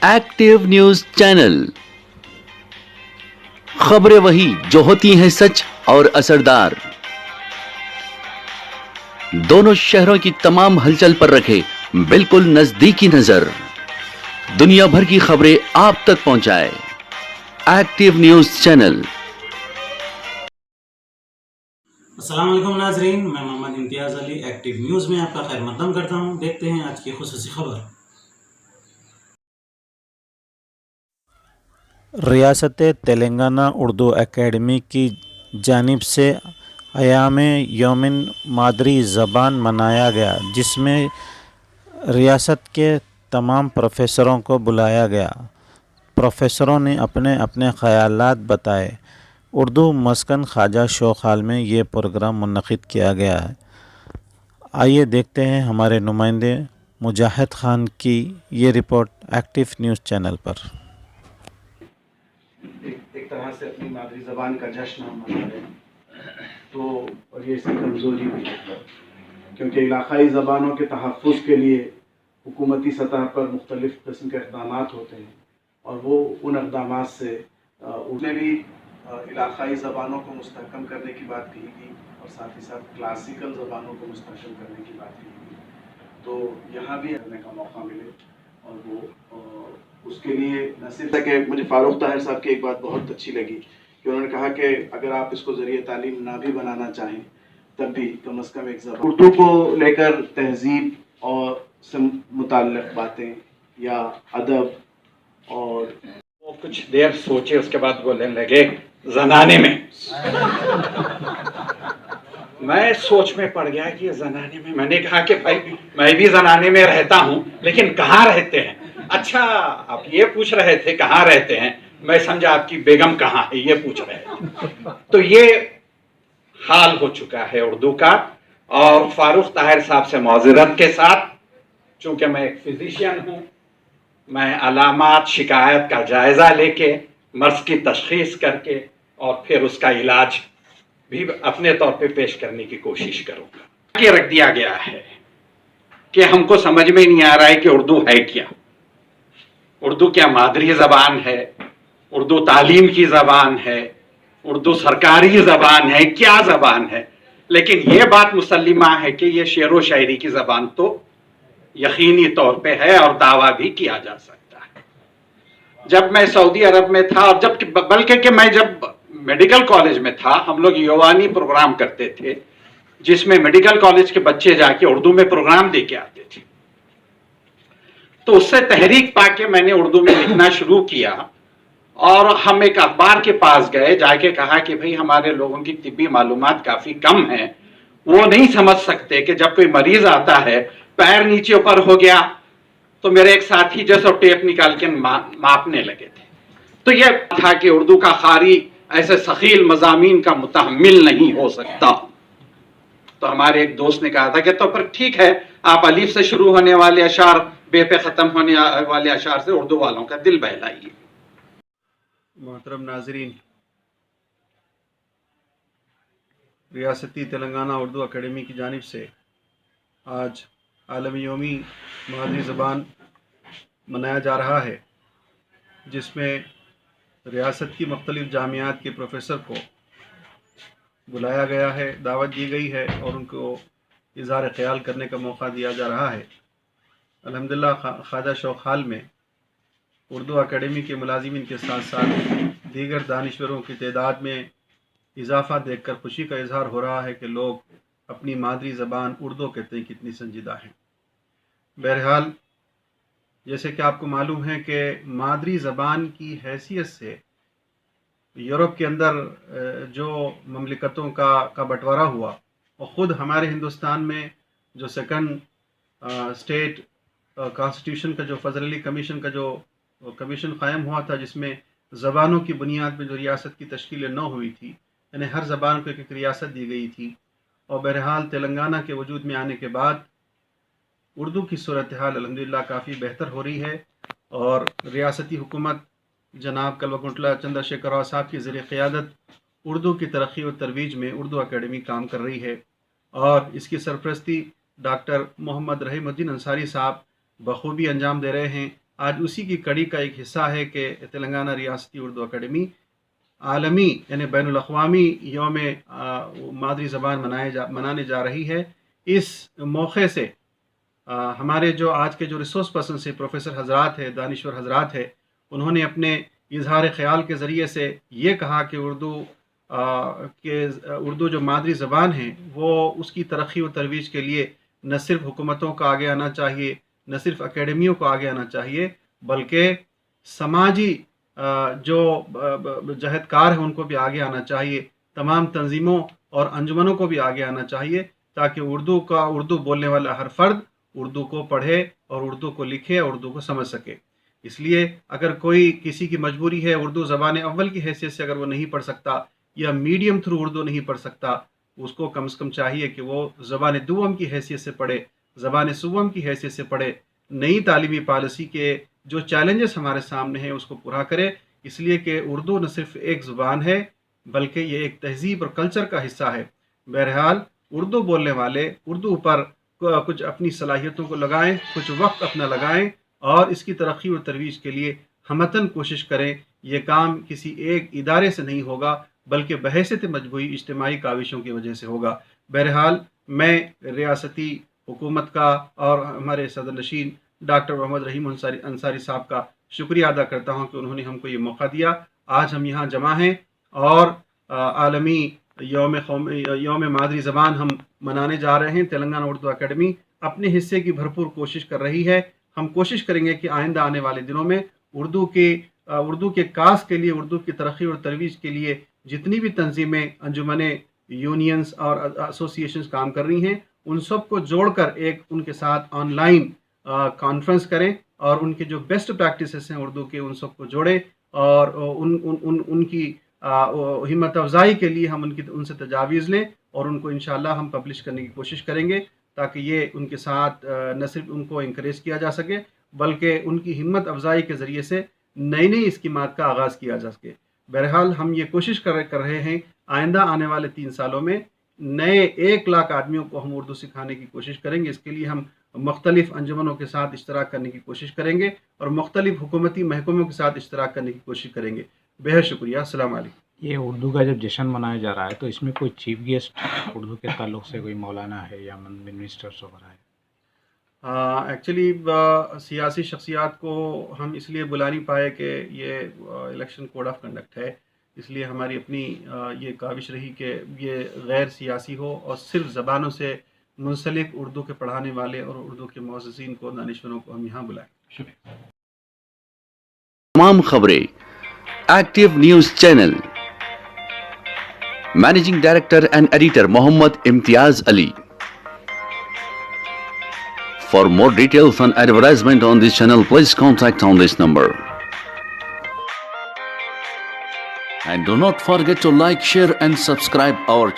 Active news channel, खबरें वही जो होती हैं सच और असरदार। दोनों शहरों की तमाम हलचल पर रखे बिल्कुल नजदीकी नजर, दुनिया भर की खबरें आप तक पहुंचाए। Active news channel. अस्सलाम वालेकुम नाजरीन, मैं मोहम्मद इम्तियाज़ अली एक्टिव न्यूज़ में आपका खैर मकदम करता हूं। देखते हैं आज की खुसूसी खबर। रियासत तेलंगाना उर्दू एकेडमी की जानिब से अयाम यौमिन मादरी ज़बान मनाया गया, जिसमें रियासत के तमाम प्रोफेसरों को बुलाया गया। प्रोफेसरों ने अपने अपने ख़यालात बताए। उर्दू मस्कन ख्वाजा शौक़ हाल में ये प्रोग्राम मुनक़िद किया गया है। आइए देखते हैं हमारे नुमाइंदे मुजाहिद ख़ान की ये रिपोर्ट एक्टिव न्यूज़ चैनल पर। एक तरह से अपनी मादरी ज़बान का जश्न हम मना रहे हैं, तो और ये इसकी कमज़ोरी भी है, क्योंकि इलाक़ाई ज़बानों के तहफ़्फ़ुज़ के लिए हुकूमती सतह पर मुख्तलिफ़ किस्म के इक़दामात होते हैं, और वो उन इक़दामात से उसने भी इलाक़ाई ज़बानों को मुस्तहकम करने की बात कही थी, और साथ ही साथ क्लासिकल ज़बानों को मुस्तहकम करने की बात कही थी। तो यहाँ भी करने का मौका मिले, और वो उसके लिए न सिर्फ कि मुझे फारूक ताहिर साहब की एक बात बहुत अच्छी लगी कि उन्होंने कहा कि अगर आप इसको ज़रिए तालीम ना भी बनाना चाहें, तब भी कम अज़ कम एक ज़बान उर्दू को लेकर तहज़ीब और से मुताल्लिक़ बातें या अदब, और वो कुछ देर सोचे, उसके बाद बोलने लगे ज़नाने में। मैं सोच में पड़ गया कि ज़नाने में, मैंने कहा कि भाई मैं भी ज़नाने में रहता हूँ, लेकिन कहाँ रहते हैं? अच्छा, आप ये पूछ रहे थे कहाँ रहते हैं, मैं समझा आपकी बेगम कहाँ है ये पूछ रहे थे। तो ये हाल हो चुका है उर्दू का। और फारूक ताहिर साहब से माज़रत के साथ, चूँकि मैं एक फिजिशियन हूँ, मैं अलामात शिकायत का जायज़ा लेके मर्ज़ की तशख़ीस करके और फिर उसका इलाज भी अपने तौर पे पेश करने की कोशिश करूँगा। ये रख दिया गया है कि हमको समझ में नहीं आ रहा है कि उर्दू है क्या। उर्दू क्या मादरी ज़बान है? उर्दू तालीम की ज़बान है? उर्दू सरकारी ज़बान है? क्या ज़बान है? लेकिन ये बात मुसल्लिमा है कि ये शेर व शायरी की ज़बान तो यकीनी तौर पे है, और दावा भी किया जा सकता है। जब मैं सऊदी अरब में था, और जब बल्कि कि मैं जब मेडिकल कॉलेज में था, हम लोग युवानी प्रोग्राम करते थे, जिसमें मेडिकल कॉलेज के बच्चे जाके उर्दू में प्रोग्राम दे के आते थे। तो उससे तहरीक पाके मैंने उर्दू में लिखना शुरू किया, और हम एक अखबार के पास गए, जाके कहा कि भाई हमारे लोगों की तिब्बी मालूमात काफ़ी कम है, वो नहीं समझ सकते कि जब कोई मरीज आता है पैर नीचे ऊपर हो गया तो मेरे एक साथी जैसे टेप निकाल के मापने लगे थे। तो यह था कि उर्दू का ख़ारी ऐसे सखील मज़ामीन का मुतहम्मिल नहीं हो सकता। तो हमारे एक दोस्त ने कहा था कि तो फिर ठीक है, आप अलीफ से शुरू होने वाले अशार, बे पे ख़त्म होने वाले अशार से उर्दू वालों का दिल बहलाइए। मोहतरम नाज़रीन, रियासती तेलंगाना उर्दू अकेडमी की जानिब से आज आलमी यौमी मादरी ज़बान मनाया जा रहा है, जिसमें रियासत की मुख्तलिफ़ जामियात के प्रोफेसर को बुलाया गया है, दावत दी गई है, और उनको इज़हार ख़याल करने का मौका दिया जा रहा है। अल्हम्दुलिल्लाह ख्वाजा शौक़ हाल में उर्दू अकेडमी के मुलाजिमीन के साथ साथ दीगर दानिश्वरों की तादाद में इजाफ़ा देखकर खुशी का इजहार हो रहा है कि लोग अपनी मादरी ज़बान उर्दू के तय कितनी संजीदा हैं। बहरहाल, जैसे कि आपको मालूम है कि मादरी ज़बान की हैसियत से यूरोप के अंदर जो ममलिकतों का बंटवारा हुआ, और ख़ुद हमारे हिंदुस्तान में जो सेकंड स्टेट कॉन्स्टिट्यूशन का जो फजल अली कमीशन का जो कमीशन क़ायम हुआ था, जिसमें ज़बानों की बुनियाद में जो रियासत की तश्कील नौ हुई थी, यानी हर ज़बान को एक रियासत दी गई थी। और बहरहाल तेलंगाना के वजूद में आने के बाद उर्दू की सूरत हाल अल्हम्दुलिल्लाह काफ़ी बेहतर हो रही है, और रियासती हुकूमत जनाब कल्वकुंतला चंद्रशेखर राव साहब की ज़रिए क़यादत उर्दू की तरक्की और तरवीज में उर्दू अकेडमी काम कर रही है, और इसकी सरपरस्ती डॉक्टर मोहम्मद रहीमुद्दीन अंसारी साहब बखूबी अंजाम दे रहे हैं, آج اسی کی کڑی کا ایک حصہ ہے کہ تلنگانہ ریاستی اردو اکیڈمی عالمی یعنی بین الاقوامی یوم مادری زبان منانے جا رہی ہے۔ اس موقع سے ہمارے جو آج کے جو ریسورس پرسن سے پروفیسر حضرات ہیں، دانشور حضرات ہیں، انہوں نے اپنے اظہار خیال کے ذریعے سے یہ کہا کہ اردو جو مادری زبان ہے وہ اس کی ترقی و ترویج کے لیے نہ صرف حکومتوں کو آگے آنا چاہیے، نہ صرف اکیڈمیوں کو آگے آنا چاہیے، بلکہ سماجی جو جہد کار ہیں ان کو بھی آگے آنا چاہیے، تمام تنظیموں اور انجمنوں کو بھی آگے آنا چاہیے، تاکہ اردو بولنے والا ہر فرد اردو کو پڑھے اور اردو کو لکھے اور اردو کو سمجھ سکے۔ اس لیے اگر کوئی کسی کی مجبوری ہے اردو زبان اول کی حیثیت سے اگر وہ نہیں پڑھ سکتا یا میڈیم تھرو اردو نہیں پڑھ سکتا، اس کو کم سے کم چاہیے کہ وہ زبان دوم کی حیثیت سے پڑھے، زبان سوم کی حیثیت سے پڑھے، نئی تعلیمی پالیسی کے جو چیلنجز ہمارے سامنے ہیں اس کو پورا کرے، اس لیے کہ اردو نہ صرف ایک زبان ہے بلکہ یہ ایک تہذیب اور کلچر کا حصہ ہے۔ بہرحال اردو بولنے والے اردو پر کچھ اپنی صلاحیتوں کو لگائیں، کچھ وقت اپنا لگائیں اور اس کی ترقی و ترویج کے لیے ہمتاً کوشش کریں۔ یہ کام کسی ایک ادارے سے نہیں ہوگا بلکہ بحیثیت مجموعی اجتماعی کاوشوں کی وجہ سے ہوگا۔ بہرحال میں ریاستی حکومت کا اور ہمارے صدر نشین ڈاکٹر محمد رحیم انصاری صاحب کا شکریہ ادا کرتا ہوں کہ انہوں نے ہم کو یہ موقع دیا۔ آج ہم یہاں جمع ہیں اور عالمی یوم مادری زبان ہم منانے جا رہے ہیں۔ تلنگانہ اردو اکیڈمی اپنے حصے کی بھرپور کوشش کر رہی ہے۔ ہم کوشش کریں گے کہ آئندہ آنے والے دنوں میں اردو کے کاس کے لیے، اردو کی ترقی اور ترویج کے لیے جتنی بھی تنظیمیں، انجمنیں، یونینز اور ایسوسیشنز کام کر رہی ہیں ان سب کو جوڑ کر ایک ان کے ساتھ آن لائن کانفرنس کریں اور ان کے جو بیسٹ پریکٹسز ہیں اردو کے ان سب کو جوڑیں اور ان کی ہمت افزائی کے لیے ہم ان سے تجاویز لیں اور ان کو انشاءاللہ ہم پبلش کرنے کی کوشش کریں گے، تاکہ یہ ان کے ساتھ نہ صرف ان کو انکریج کیا جا سکے بلکہ ان کی ہمت افزائی کے ذریعے سے نئی اسکیمات کا آغاز کیا جا سکے۔ بہرحال ہم یہ کوشش کر رہے ہیں آئندہ آنے والے 3 سالوں میں نئے 1 لاکھ آدمیوں کو ہم اردو سکھانے کی کوشش کریں گے۔ اس کے لیے ہم مختلف انجمنوں کے ساتھ اشتراک کرنے کی کوشش کریں گے اور مختلف حکومتی محکموں کے ساتھ اشتراک کرنے کی کوشش کریں گے۔ بہت شکریہ، السلام علیکم۔ یہ اردو کا جب جشن منایا جا رہا ہے تو اس میں کوئی چیف گیسٹ اردو کے تعلق سے کوئی مولانا ہے یا منسٹرس وغیرہ ہے؟ ایکچولی سیاسی شخصیات کو ہم اس لیے بلا نہیں پائے کہ یہ الیکشن کوڈ آف کنڈکٹ ہے، اس لیے ہماری اپنی یہ کاوش رہی کہ یہ غیر سیاسی ہو اور صرف زبانوں سے منسلک اردو کے پڑھانے والے اور اردو کے معززین کو، دانشوروں کو ہم یہاں بلائیں۔ شکریہ۔ تمام خبریں active news channel, managing director and editor Muhammad Imtiaz Ali. For more details and advertisement on this channel, please contact on this number. And do not forget to like, share and subscribe our channel.